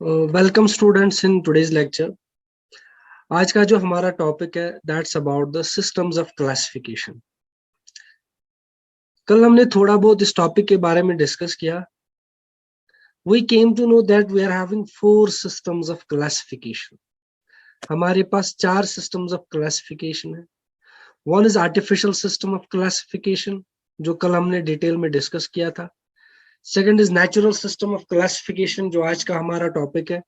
Welcome students in today's lecture. आज का जो हमारा टॉपिक है that's about the systems of classification. कल हमने थोड़ा बहुत इस टॉपिक के बारे में डिस्कस किया। We came to know that we are having 4 systems of classification. हमारे पास 4 सिस्टम्स ऑफ क्लासिफिकेशन है। One is artificial system of classification, जो कल हमने डिटेल में डिस्कस किया था। Second is natural system of classification, जो आज का हमारा टॉपिक है।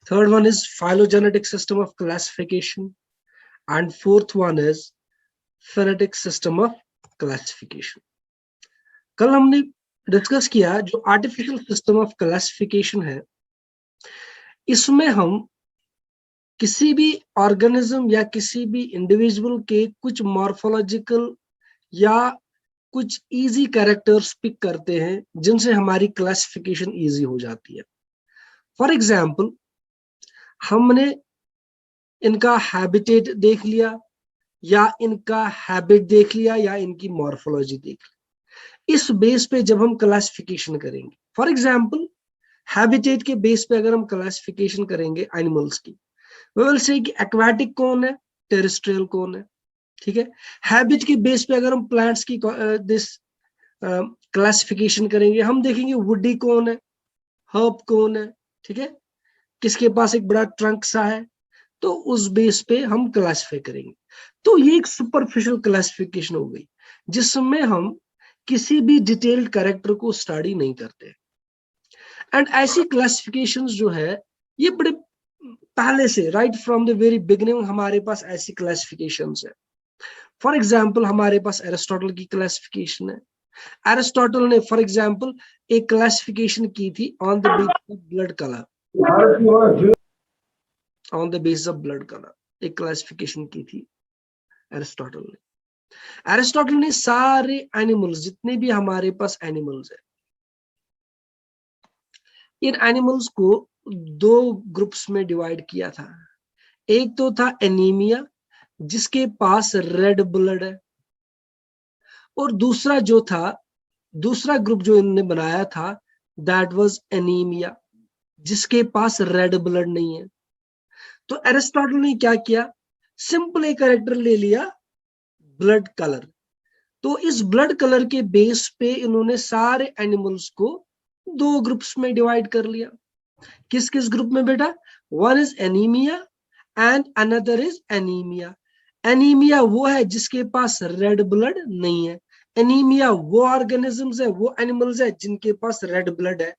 Third one is phylogenetic system of classification, and fourth one is phonetic system of classification. कल हमने डिस्कस किया जो आर्टिफिशियल सिस्टम ऑफ क्लासिफिकेशन है, इसमें हम किसी भी ऑर्गेनिज्म या किसी भी इंडिविजुअल के कुछ मॉर्फोलॉजिकल या कुछ इजी कैरेक्टर्स पिक करते हैं जिनसे हमारी क्लासिफिकेशन इजी हो जाती है। फॉर एग्जाम्पल, हमने इनका हैबिटेट देख लिया या इनका हैबिट देख लिया या इनकी मॉर्फोलॉजी देख ली। इस बेस पे जब हम क्लासिफिकेशन करेंगे, फॉर एग्जांपल हैबिटेट के बेस पे अगर हम क्लासिफिकेशन करेंगे एनिमल्स की, वी विल से कि एक्वाटिक कौन है, टेरेस्ट्रियल कौन है। ठीक है। हैबिट के बेस पे अगर हम प्लांट्स की दिस क्लासिफिकेशन करेंगे, हम देखेंगे वुडी कौन है, हर्ब कौन है। ठीक है। किसके पास एक बड़ा ट्रंक सा है, तो उस बेस पे हम क्लासिफाई करेंगे। तो ये एक सुपरफिशियल क्लासिफिकेशन हो गई जिसमें हम किसी भी डिटेल्ड कैरेक्टर को स्टडी नहीं करते। एंड ऐसी क्लासिफिकेशंस जो है ये बड़े पहले से right from the very beginning हमारे पास ऐसी क्लासिफिकेशंस है। फॉर एग्जांपल हमारे पास एरिस्टोटल की क्लासिफिकेशन है। एरिस्टोटल ने फॉर एग्जांपल एक क्लासिफिकेशन की थी on the basis of blood colour. On the basis of blood colour एक क्लासिफिकेशन की थी एरिस्टोटल ने। एरिस्टोटल ने सारे एनिमल्स, जितने भी हमारे पास एनिमल्स है, इन एनिमल्स को 2 ग्रुप्स में डिवाइड किया था। एक तो था एनीमिया, जिसके पास रेड ब्लड है, और दूसरा जो था, दूसरा ग्रुप जो इन्होंने बनाया था दैट वाज एनीमिया, जिसके पास रेड ब्लड नहीं है। तो एरिस्टोटल ने क्या किया, सिंपल एक कैरेक्टर ले लिया, ब्लड कलर। तो इस ब्लड कलर के बेस पे इन्होंने सारे एनिमल्स को 2 ग्रुप्स में डिवाइड कर लिया। किस किस ग्रुप में बेटा? One is anaemia and another is anaemia. Anaemia वो है जिसके पास रेड ब्लड नहीं है। एनीमिया वो ऑर्गेनिजम्स है, वो एनिमल्स है जिनके पास रेड ब्लड है।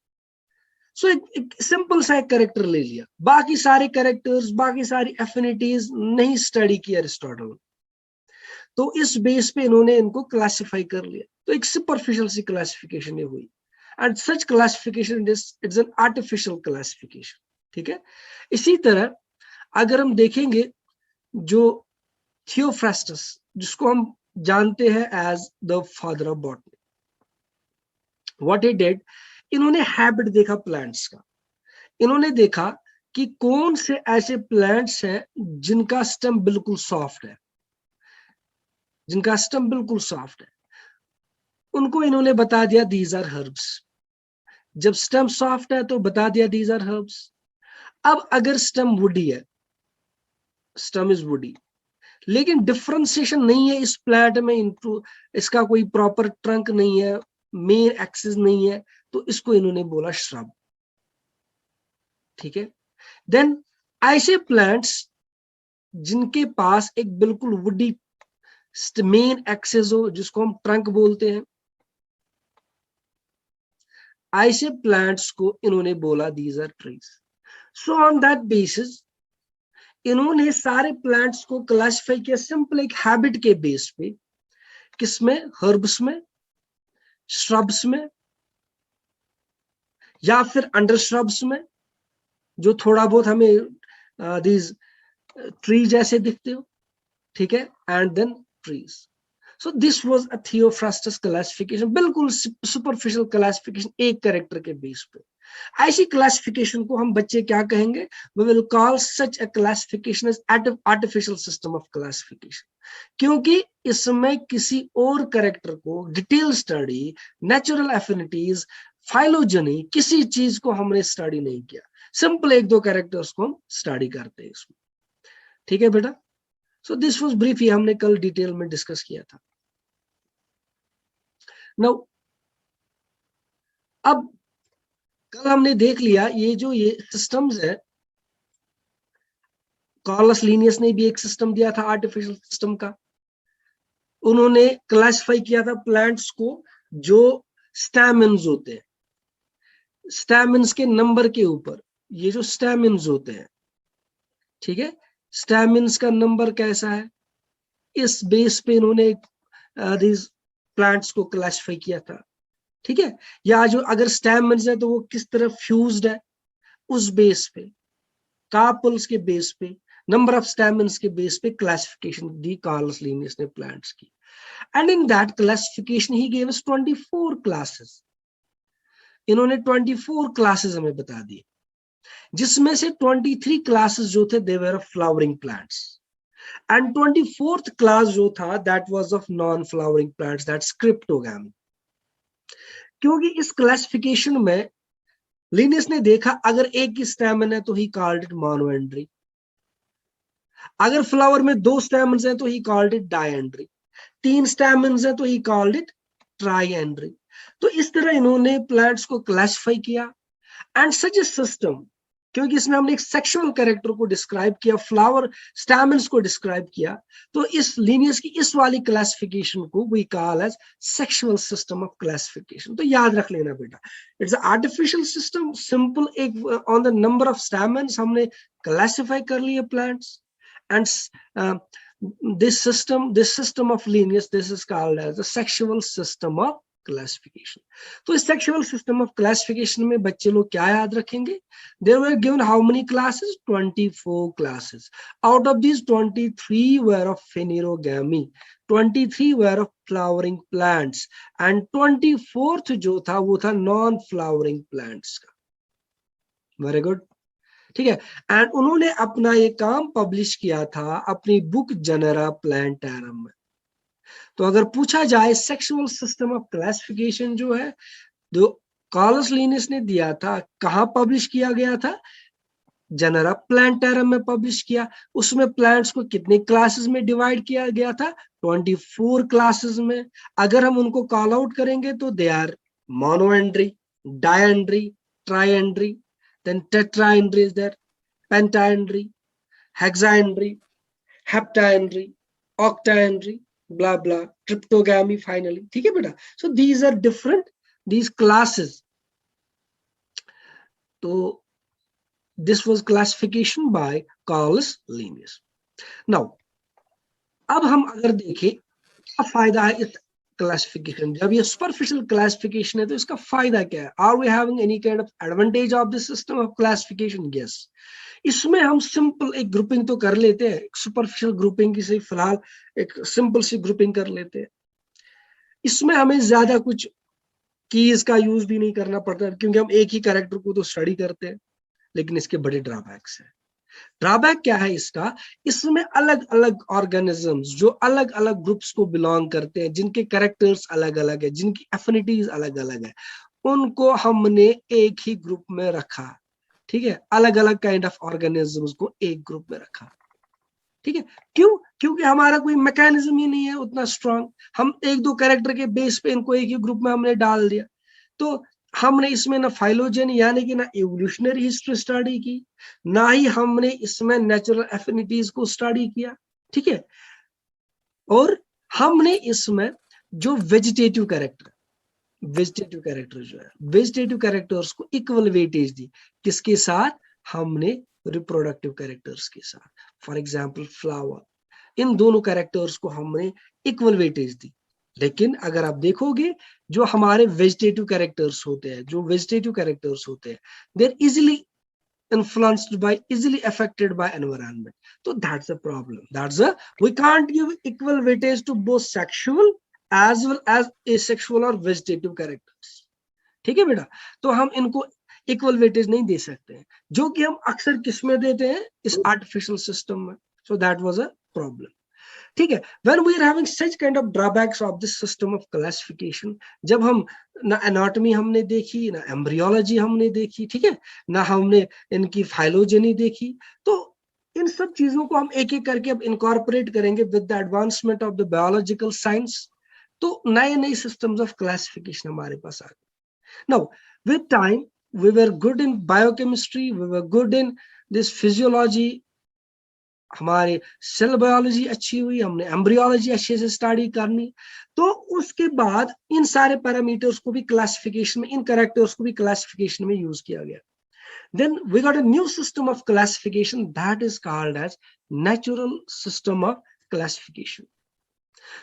सो एक सिंपल सा एक कैरेक्टर ले लिया, बाकी सारे कैरेक्टर्स, बाकी सारी एफिनिटीज नहीं स्टडी किया एरिस्टोटल। तो इस बेस पे इन्होंने इनको क्लासिफाई कर लिया। तो एक सुपरफिशियल सी क्लासिफिकेशन हुई, and such classification it's an artificial classification. ठीक है। इसी तरह अगर हम देखेंगे जो थियोफ्रास्टस, जिसको हम जानते हैं as the father of botany, what he did, इन्होंने हैबिट देखा प्लांट्स का। इन्होंने देखा कि कौन से ऐसे प्लांट्स हैं जिनका स्टेम बिल्कुल सॉफ्ट है, जिनका स्टेम बिल्कुल सॉफ्ट है, उनको इन्होंने बता दिया दीज आर हर्ब्स। जब स्टेम सॉफ्ट है तो बता दिया दीज आर हर्ब्स। अब अगर स्टेम वुडी है, स्टेम इज वुडी, लेकिन डिफरेंशिएशन नहीं है इस प्लांट में, इनको इसका कोई प्रॉपर ट्रंक नहीं है, मेन एक्सिस नहीं है, तो इसको इन्होंने बोला श्रब। ठीक है। देन ऐसे प्लांट्स जिनके पास एक बिल्कुल वुडी मेन एक्सिस हो, जिसको हम ट्रंक बोलते हैं, ऐसे प्लांट्स को इन्होंने बोला these are trees. So on that basis इन्होंने सारे प्लांट्स को क्लासिफाई किया सिंपल एक हैबिट के बेस पे। किसमें? हर्ब्स में, श्रब्स में, या फिर अंडर श्रब्स में, जो थोड़ा बहुत हमें दीज ट्री जैसे दिखते हो। ठीक है। And then trees. So this was a Theophrastus classification, बिल्कुल सुपरफिशियल क्लासिफिकेशन एक कैरेक्टर के बेस पे। ऐसी क्लासिफिकेशन को हम बच्चे क्या कहेंगे? We will call such a classification as artificial system of classification, क्योंकि इसमें किसी और कैरेक्टर को detail study, natural affinities, phylogeny, किसी चीज को हमने स्टडी नहीं किया। सिंपल एक दो कैरेक्टर्स को हम स्टडी करते हैं इसमें, ठीक है बेटा। सो दिस वाज ब्रीफ, ये हमने कल डिटेल में डिस्कस किया था। नाउ अब कल हमने देख लिया ये जो ये सिस्टम्स है, कार्लस लीनियस ने भी एक सिस्टम दिया था आर्टिफिशियल सिस्टम का। उन्होंने क्लासिफाई किया था प्लांट्स को जो स्टैमेन्स होते हैं, स्टैमेन्स के नंबर के ऊपर, ये जो स्टैमेन्स होते हैं, ठीक है, स्टैमेन्स का नंबर कैसा है, इस बेस पे इन्होंने these प्लांट्स को क्लासिफाई किया था, ठीक है। या जो अगर स्टैमेन्स है तो वो किस तरह फ्यूज्ड है, उस बेस पे, कार्पल्स के बेस पे, नंबर ऑफ स्टैमेन्स के बेस पे क्लासिफिकेशन दी कार्लस लीनियस ने प्लांट्स की। And in that classification he gave us 24 classes. इन्होंने 24 क्लासेस हमें बता दिए, जिसमें से 23 क्लासेस जो थे they were of flowering plants, and 24th class जो था that was of non flowering plants, that's cryptogamy. क्योंकि इस क्लासिफिकेशन में लिनियस ने देखा अगर एक ही स्टैमेन है तो ही कॉल्ड इट मोनोएंड्री, अगर फ्लावर में 2 स्टैमेन्स हैं तो ही कॉल्ड इट डायएंड्री, 3 स्टैमेन्स हैं तो ही कॉल्ड इट ट्राइएंड्री। तो इस तरह इन्होंने प्लांट्स को क्लासिफाई किया। एंड सच ए सिस्टम, क्योंकि इसमें हमने एक सेक्सुअल कैरेक्टर को डिस्क्राइब किया, फ्लावर स्टैमेन्स को डिस्क्राइब किया, तो इस लीनियस की इस वाली क्लासिफिकेशन को we call as sexual system of classification. तो याद रख लेना बेटा, इट्स आर्टिफिशियल सिस्टम, सिंपल, एक on the number of stamens हमने क्लासिफाई कर लिए plants, and this system of Linnaeus, this is called as the sexual system of classification. तो इस sexual system of classification में बच्चे लोग क्या याद रखेंगे? There were given how many classes? 24 classes. Out of these 23 were of phanerogamy, 23 were of flowering plants, and 24th जो था वो था non flowering plants का। Very good. ठीक है। एंड उन्होंने अपना ये काम पब्लिश किया था अपनी बुक जनरा प्लांटैरम में। तो अगर पूछा जाए सेक्सुअल सिस्टम ऑफ क्लासिफिकेशन जो है, जो कार्लस लीनियस ने दिया था, कहाँ पब्लिश किया गया था? जनरा प्लांटैरम में पब्लिश किया। उसमें प्लांट्स को कितने क्लासेस में डिवाइड किया गया था? 24 क्लासेस में। अगर हम उनको कॉल आउट करेंगे तो they are monoandry, diandry, triandry, then tetraedry is there, pentaedry, hexaedry, heptaedry, octaedry, blah blah, cryptogamy finally, ठीक है बेटा। So these are different, these classes. तो this was classification by Carolus Linnaeus. Now अब हम अगर देखें क्या फायदा है इस क्लासिफिकेशन, जब ये सुपरफिशियल क्लासिफिकेशन है तो इसका फायदा क्या है? Are we having any kind of advantage of this system of classification? Yes. इसमें हम सिंपल एक ग्रुपिंग तो कर लेते हैं, सुपरफिशियल ग्रुपिंग की से फिलहाल एक सिंपल सी ग्रुपिंग कर लेते हैं। इसमें हमें ज्यादा कुछ कीज का यूज भी नहीं करना पड़ता, क्योंकि हम एक ही कैरेक्टर को तो स्टडी करते हैं। लेकिन इसके बड़े ड्रॉबैक्स हैं। ड्रॉबैक क्या है इसका? इसमें अलग अलग ऑर्गेनिजम्स जो अलग अलग ग्रुप्स को बिलोंग करते हैं, जिनके कैरेक्टर्स अलग अलग है, जिनकी एफिनिटीज अलग अलग है, उनको हमने एक ही ग्रुप में रखा। ठीक है, अलग अलग काइंड ऑफ ऑर्गेनिजम्स को एक ग्रुप में रखा। ठीक है, क्यों? क्योंकि हमारा कोई मैकेनिज्म ही नहीं है उतना स्ट्रांग। हम एक दो कैरेक्टर के बेस पे इनको एक ही ग्रुप में हमने डाल दिया। तो हमने इसमें ना फाइलोजन यानी कि ना एवोल्यूशनरी हिस्ट्री स्टडी की, ना ही हमने इसमें नेचुरल एफिनिटीज को स्टडी किया। ठीक है, और हमने इसमें जो वेजिटेटिव कैरेक्टर जो है, वेजिटेटिव कैरेक्टर्स को इक्वल वेटेज दी। किसके साथ? हमने रिप्रोडक्टिव कैरेक्टर्स के साथ। फॉर एग्जाम्पल फ्लावर, इन दोनों कैरेक्टर्स को हमने इक्वल वेटेज दी। लेकिन अगर आप देखोगे जो हमारे वेजिटेटिव कैरेक्टर्स होते हैं, they're easily influenced by, easily affected by environment. So that's a problem. We can't give equal weightage to both sexual as well as asexual or vegetative characters. ठीक है बेटा, तो हम इनको इक्वल वेटेज नहीं दे सकते हैं, जो कि हम अक्सर किसमें देते हैं? इस आर्टिफिशियल सिस्टम में। So that was a problem. ठीक है, when we are having such kind of drawbacks of this system of classification, जब हम ना एनाटॉमी हमने देखी, ना एम्ब्रियोलॉजी हमने देखी, ठीक है, ना हमने इनकी फाइलोजेनी देखी, तो इन सब चीजों को हम एक एक करके अब इनकॉर्पोरेट करेंगे with the advancement of the biological science, तो नए नए सिस्टम्स ऑफ क्लासिफिकेशन हमारे पास आ गए। Now with time we were good in biochemistry, we were good in this physiology, हमारे सेल बायोलॉजी अच्छी हुई, हमने एम्ब्रियोलॉजी अच्छे से स्टडी करनी, तो उसके बाद इन सारे पैरामीटर्स को भी क्लासिफिकेशन में, इन कैरेक्टर्स को भी क्लासिफिकेशन में यूज किया गया। Then we got a new system of classification that is called as natural system of classification.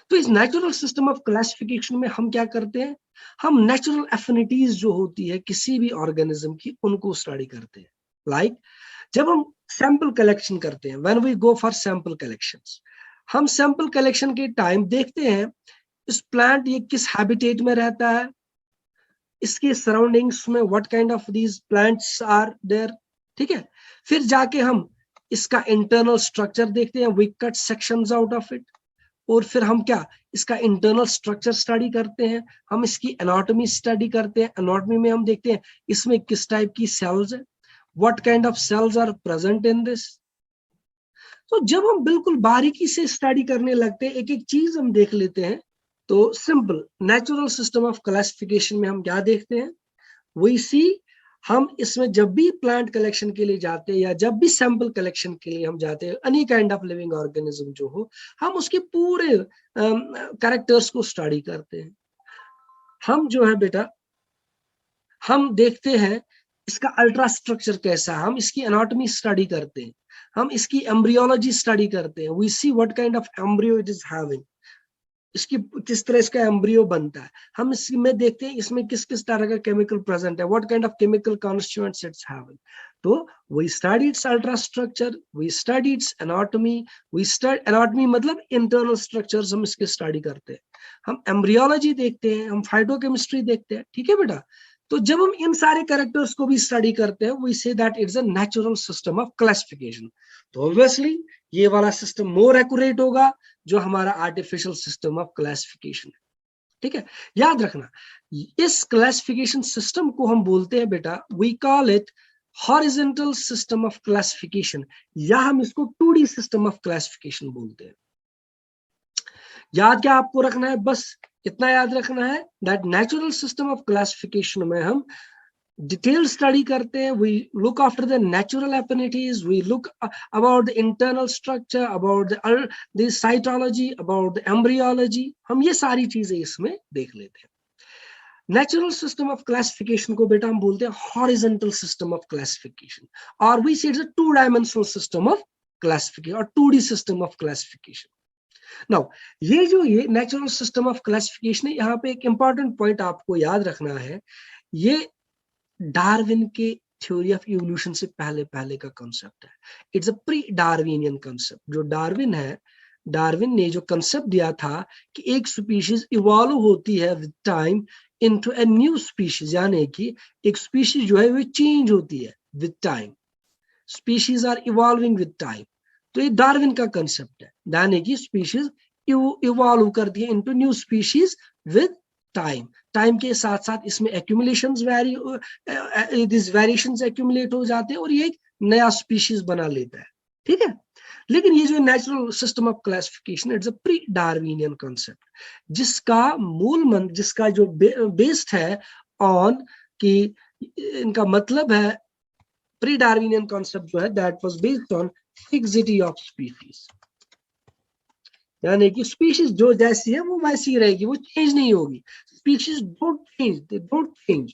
तो इस नेचुरल सिस्टम ऑफ क्लासिफिकेशन में हम क्या करते हैं, हम नेचुरल एफिनिटीज जो होती है किसी भी ऑर्गेनिज्म की, उनको स्टडी करते हैं। लाइक जब हम सैंपल कलेक्शन करते हैं, when we go for sample collections, हम सैंपल कलेक्शन के टाइम देखते हैं इस प्लांट ये किस हैबिटेट में रहता है, इसके सराउंडिंग्स में what kind of these plants are there, ठीक है। फिर जाके हम इसका इंटरनल स्ट्रक्चर देखते हैं, we cut sections out of it, और फिर हम क्या इसका इंटरनल स्ट्रक्चर स्टडी करते हैं, हम इसकी एनाटॉमी स्टडी करते हैं। एनाटॉमी में हम देखते हैं इसमें किस टाइप की सेल्स है, what kind of cells are present in this. तो जब हम बिल्कुल बारीकी से स्टडी करने लगते हैं, एक एक चीज हम देख लेते हैं, तो simple natural system of classification में हम क्या देखते हैं, वी सी, हम इसमें जब भी प्लांट कलेक्शन के लिए जाते हैं या जब भी सैंपल कलेक्शन के लिए हम जाते हैं, any kind of living organism जो हो, हम उसके पूरे कैरेक्टर्स को स्टडी करते हैं। हम जो है बेटा, हम देखते हैं इसका अल्ट्रा स्ट्रक्चर कैसा है, हम इसकी एनाटॉमी स्टडी करते हैं, हम इसकी एम्ब्रियोलॉजी स्टडी करते हैं, we see what kind of embryo it is having, इसकी किस तरह इसका एम्ब्रियो बनता है, हम इसमें देखते हैं इसमें किस किस तरह का केमिकल प्रेजेंट है, what kind of chemical constituents it's having. तो we study its ultra structure, we study its anatomy, we study anatomy मतलब इंटरनल स्ट्रक्चर्स हम इसके स्टडी करते हैं, हम एम्ब्रियोलॉजी देखते हैं, हम फाइटोकेमिस्ट्री देखते हैं, ठीक है बेटा। तो जब हम इन सारे कैरेक्टर्स को भी स्टडी करते हैं, we say that it's a natural system of classification. So obviously ये वाला सिस्टम मोर एक्यूरेट होगा जो हमारा आर्टिफिशियल सिस्टम ऑफ क्लासिफिकेशन है, ठीक है। याद रखना इस क्लासिफिकेशन सिस्टम को हम बोलते हैं बेटा, we call it horizontal system of classification, या हम इसको 2D सिस्टम ऑफ क्लासिफिकेशन बोलते हैं। याद क्या आपको रखना है, बस इतना याद रखना है that natural system of classification में हम डिटेल स्टडी करते हैं, we look after the natural affinities, we look about the internal structure, about the cytology, about the embryology, हम ये सारी चीजें इसमें देख लेते हैं। नेचुरल सिस्टम ऑफ क्लासिफिकेशन को बेटा हम बोलते हैं हॉरिजॉन्टल सिस्टम ऑफ क्लासिफिकेशन, और we say it's a two dimensional system of classification और 2D system of classification. Now ये जो ये नेचुरल सिस्टम ऑफ क्लासिफिकेशन है, यहाँ पे एक इंपॉर्टेंट पॉइंट आपको याद रखना है, ये डार्विन के थ्योरी ऑफ इवोल्यूशन से पहले पहले का कॉन्सेप्ट है, it's a pre Darwinian concept. जो डार्विन है, डार्विन ने जो कॉन्सेप्ट दिया था कि एक स्पीशीज इवॉल्व होती है with time into a new species, यानी कि एक स्पीशीज जो है वो चेंज होती है with time, species are evolving with time. तो ये डार्विन का कंसेप्ट है, यानी कि स्पीशीज इवॉल्व करती है into new species with time, time के साथ साथ इसमें एक्यूमुलेशंस वेरी दिस वेरिएशंस एक्यूमुलेट हो जाते हैं और ये एक नया स्पीशीज बना लेता है, ठीक है। लेकिन ये जो natural system of classification it's a pre Darwinian concept, जिसका मूल मंत्र, जिसका जो बेस्ड है ऑन कि इनका मतलब है प्री डार्विनियन कॉन्सेप्ट जो है that was based on fixity of species, यानी कि स्पीशीज जो जैसी है वो वैसी रहेगी, वो चेंज नहीं होगी। Species don't change, they don't change,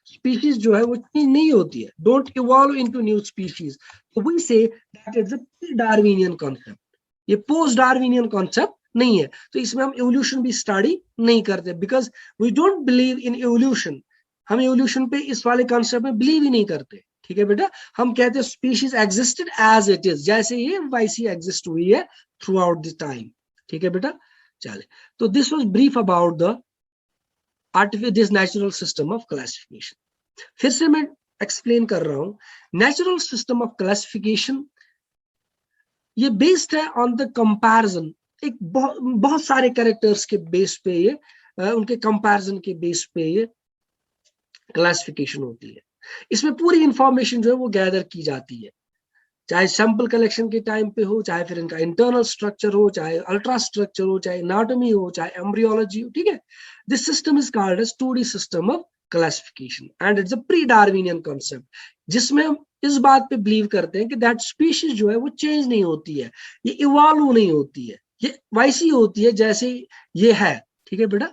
species जो है वो चेंज नहीं होती है, don't evolve into new species. तो we say that is a pre Darwinian concept, ये पोस्ट डार्विनियन कॉन्सेप्ट नहीं है। तो इसमें हम एवोल्यूशन भी स्टडी नहीं करते, because we don't believe in evolution, हम एवोल्यूशन पे इस वाले कॉन्सेप्ट में बिलीव ही नहीं करते, ठीक है बेटा। हम कहते हैं species existed as it is, जैसे ये वैसी एग्जिस्ट हुई है थ्रू आउट द टाइम, ठीक है बेटा। चले, तो this was brief about the this natural system of classification. फिर से मैं एक्सप्लेन कर रहा हूं, नेचुरल सिस्टम ऑफ क्लासिफिकेशन ये बेस्ड है ऑन द कंपैरिजन एक बहुत सारे कैरेक्टर्स के बेस पे ये उनके कंपैरिजन के बेस पे ये क्लासिफिकेशन होती है। इसमें पूरी इंफॉर्मेशन जो है वो गैदर की जाती है, चाहे सैंपल कलेक्शन के टाइम पे हो, चाहे फिर इनका इंटरनल स्ट्रक्चर हो, चाहे अल्ट्रा स्ट्रक्चर हो, चाहे एनाटॉमी हो, चाहे एम्ब्रियोलॉजी हो, ठीक है। This system is called as 2D system of classification and it's a pre Darwinian concept, जिसमें हम इस बात पे बिलीव करते हैं कि दैट स्पीशीज जो है वो चेंज नहीं होती है, ये इवॉल्व नहीं होती है, ये वैसी होती है जैसे ये है, ठीक है बेटा।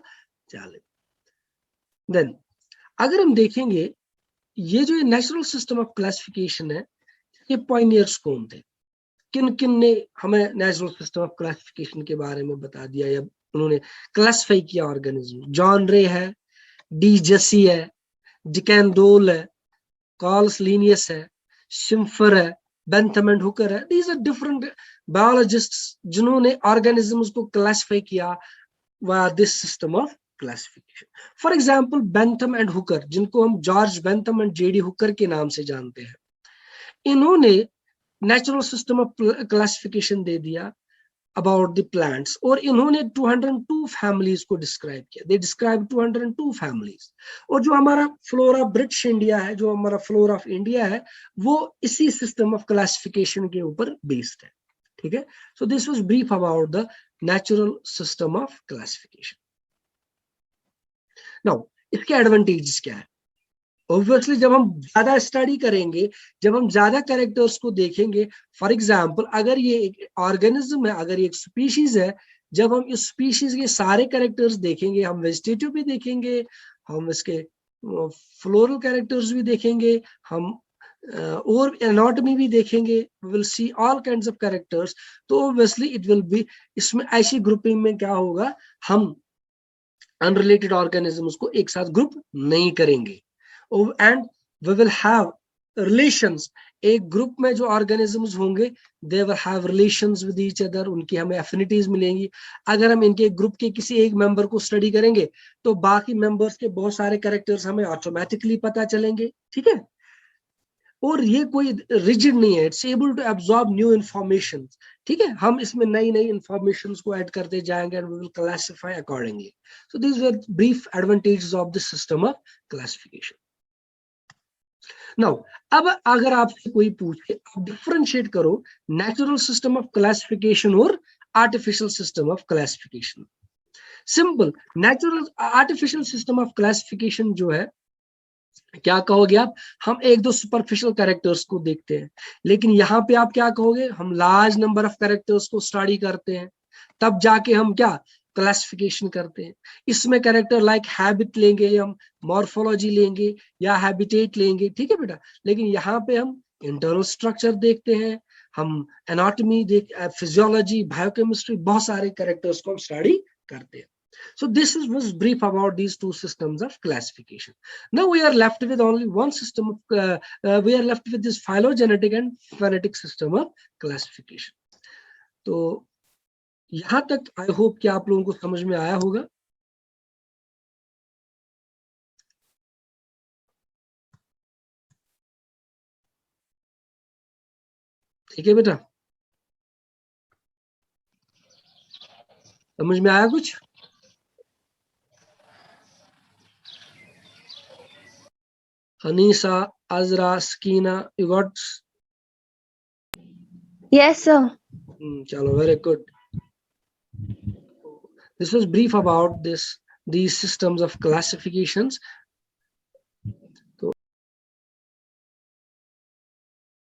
चलिए देन अगर हम देखेंगे ये जो नेचुरल सिस्टम ऑफ क्लासिफिकेशन है, ये पॉइनियर्स कौन थे, किन किन ने हमें नेचुरल सिस्टम ऑफ क्लासिफिकेशन के बारे में बता दिया या उन्होंने क्लासिफाई किया ऑर्गेनिज्म। जॉन रे है, डी जसी है, डिकैंडोल है, कॉल्स लीनियस है, शिम्फर है, बेंथम एंड हुकर है। दीज आर डिफरेंट बायोलॉजिस्ट्स जिन्होंने ऑर्गेनिजम्स को क्लासिफाई किया via this system of classification. For example Bentham and Hooker, जिनको हम George Bentham and JD Hooker के नाम से जानते हैं, इन्होंने नेचुरल सिस्टम ऑफ क्लासिफिकेशन दे दिया अबाउट द प्लांट्स, और इन्होंने 202 फैमिलीज को डिस्क्राइब किया। They describe 202 families. और जो हमारा फ्लोरा ब्रिटिश इंडिया है, जो हमारा फ्लोरा ऑफ इंडिया है, वो इसी सिस्टम ऑफ क्लासिफिकेशन के ऊपर बेस्ड है, ठीक है। सो this was brief about the natural system of classification. Now इसके एडवांटेजेस क्या है? ऑब्वियसली जब हम ज्यादा स्टडी करेंगे, जब हम ज्यादा कैरेक्टर्स को देखेंगे, फॉर एग्जांपल अगर ये एक ऑर्गेनिज्म है, अगर ये एक स्पीशीज है, जब हम इस स्पीशीज के सारे कैरेक्टर्स देखेंगे, हम वेजिटेटिव भी देखेंगे, हम इसके फ्लोरल कैरेक्टर्स भी देखेंगे, हम और एनाटॉमी भी देखेंगे, we will see all kinds of characters. तो ऑब्वियसली इट विल बी, इसमें ऐसी ग्रुपिंग में क्या होगा, हम अनरिलेटेड ऑर्गेनिजम्स को एक साथ ग्रुप नहीं करेंगे, and we will have relations. एक ग्रुप में जो ऑर्गेनिजम्स होंगे, they will have relations with each other, उनकी हमें एफिनिटीज मिलेंगी। अगर हम इनके ग्रुप के किसी एक मेंबर को स्टडी करेंगे, तो बाकी मेंबर्स के बहुत सारे कैरेक्टर्स हमें ऑटोमेटिकली पता चलेंगे, ठीक है। और ये कोई रिजिड नहीं है, it's able to absorb new information, ठीक है। हम इसमें नई नई इंफॉर्मेशन को ऐड करते जाएंगे and we will classify accordingly. So this were brief advantages of this system of classification. Now अब अगर आपसे कोई पूछे, आप डिफरेंशिएट करो नेचुरल सिस्टम ऑफ क्लासिफिकेशन और artificial system of classification. Simple, natural artificial system of classification जो है, क्या कहोगे आप, हम एक दो सुपरफिशियल कैरेक्टर्स को देखते हैं, लेकिन यहाँ पे आप क्या कहोगे, हम लार्ज नंबर ऑफ कैरेक्टर्स को स्टडी करते हैं, तब जाके हम क्या क्लासिफिकेशन करते हैं। इसमें कैरेक्टर लाइक हैबिट लेंगे, हम मॉर्फोलॉजी लेंगे या हैबिटेट लेंगे, ठीक है बेटा। लेकिन यहाँ पे हम इंटरनल स्ट्रक्चर देखते हैं, हम एनाटॉमी फिजियोलॉजी, बायोकेमिस्ट्री, बहुत सारे कैरेक्टर्स को हम स्टडी करते हैं। So this was brief about these two systems of classification. Now we are left with only one system of, we are left with this phylogenetic and phonetic system of classification. तो यहाँ तक I hope कि आप लोगों को समझ में आया होगा। ठीक है बेटा, समझ में आया कुछ? Anisa, Azra, Sakina, you got? Yes, sir. Chalo, very good. This was brief about these systems of classifications.